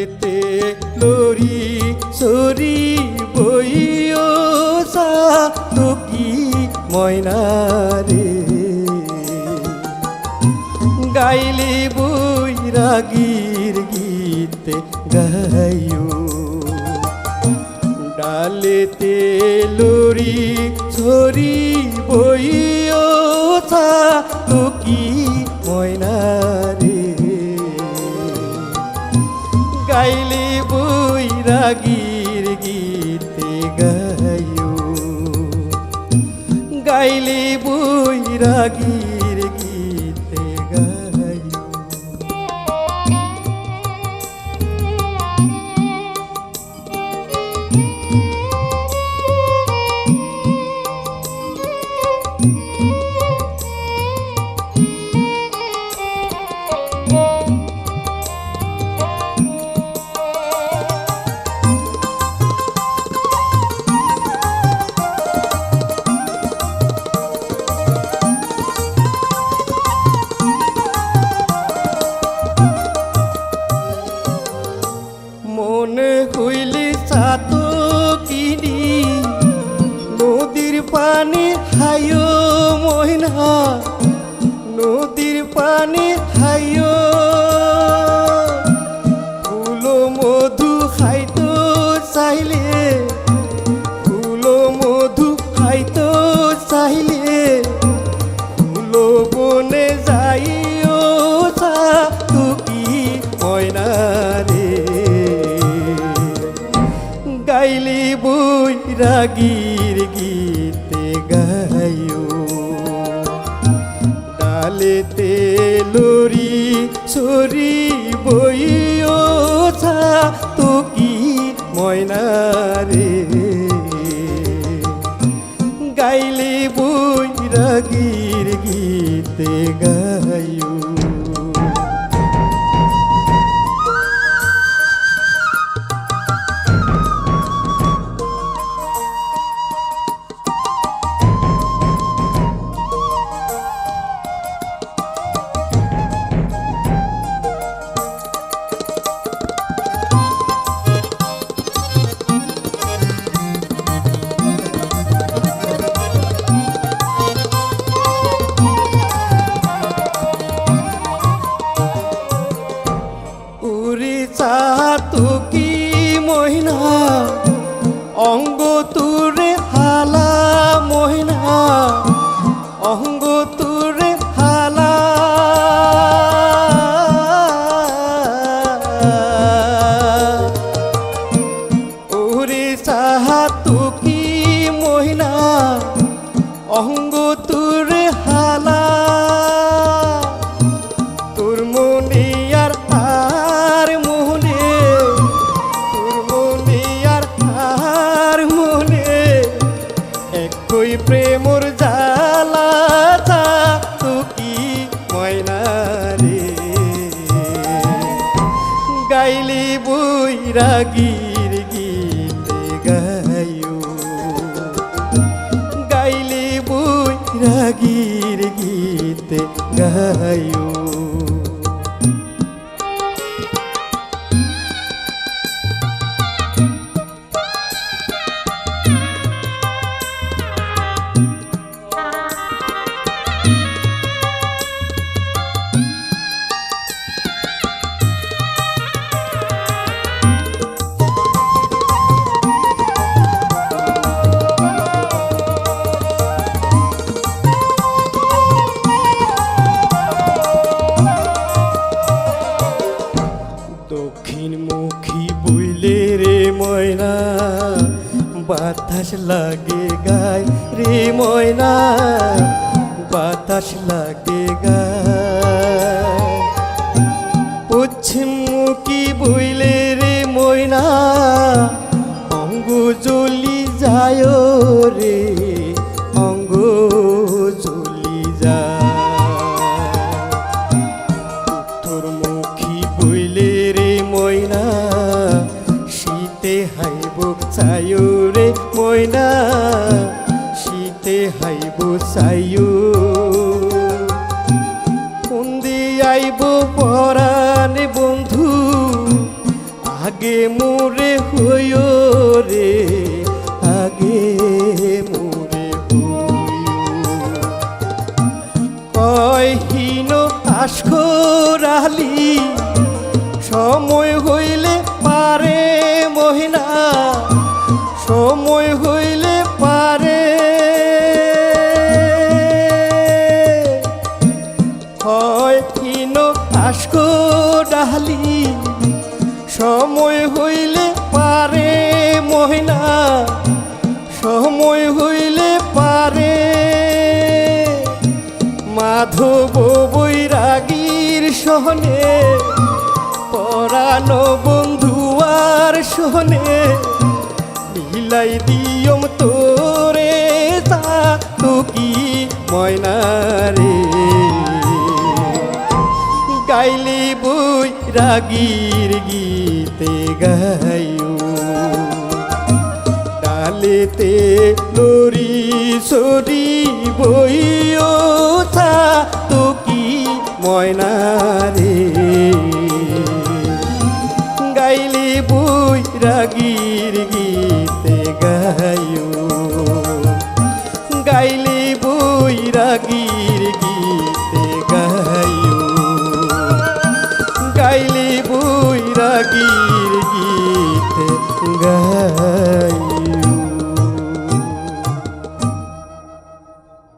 ডালেতে lorry sorry বইও সাতকি ময়নারে গাইলি বৈরাগীর গীতে গাইও ডালেতে lorry sorry বইও সাতকি ময়নারে গাইলি বৈরাগীর গীতে গাইও গাইলি বৈরাগীর গীতে গাইও মনে হইলে সাতকিনি নদীর পানি হাইও ময়না নদীর পানি হাইও ফুলো মধু খাইতো চাইলে ফুলো মধু খাইতো চাইলে ফুলো বনে যাইও সাতকি ময়নারে গাইলি বৈরাগীর গীতে গাইও ডালেতে লরি সরি বইও সাতকি ময়নারে গাইলি বৈরাগীর গীতে গাইও সাতকি ময়না অঙ্গ তুরে হালা ময়না অঙ্গ তুরে হালা ওরে সাতকি ময়না অঙ্গ তুরে হালা তোর মনে আর প্রেমর জালা সাতকি ময়নারে গাইলি বৈরাগীর গীতে গাইও গাইলি বৈরাগীর গীতে গাইও দক্ষিণমুখী বইলে রে ময়না বাতাস লাগে গায় রে ময়না বাতাস লাগে গায় পশ্চিমমুখী বইলে রে ময়না অঙ্গ জ্বলি যায় রে অঙ্গ জ্বলি যায় উত্তরমুখী বইলে রে ময়না শীতে হাইব চায়ো রে ময়না শীতে হাইব চায়ো ফন্দি আইব পরাণ বন্ধু আগে মোরে হইও রে আগে মোরে কয়হীন আশকরালি সময় হইলে পারে মহিনা সময় হইলে পারে হয়হীন আশকরালি সময় হইলে পারে মহিনা সময় হইলে পারে মাধব বৈরাগীর সহনে পরানো বন্ধুয়ার সহনে মিলাই দিয়ম তোরে তা তো কি ময়নারে গাইলি বৈরাগীর গীতে গাইও ডালেতে লরি সরি বইও থা তো কি ময়নারে গাইলি বৈরাগীর গীতে গাইও গাইলি বৈরাগীর গীতে গাইও গাইলি বৈরাগীর গীতে গাইও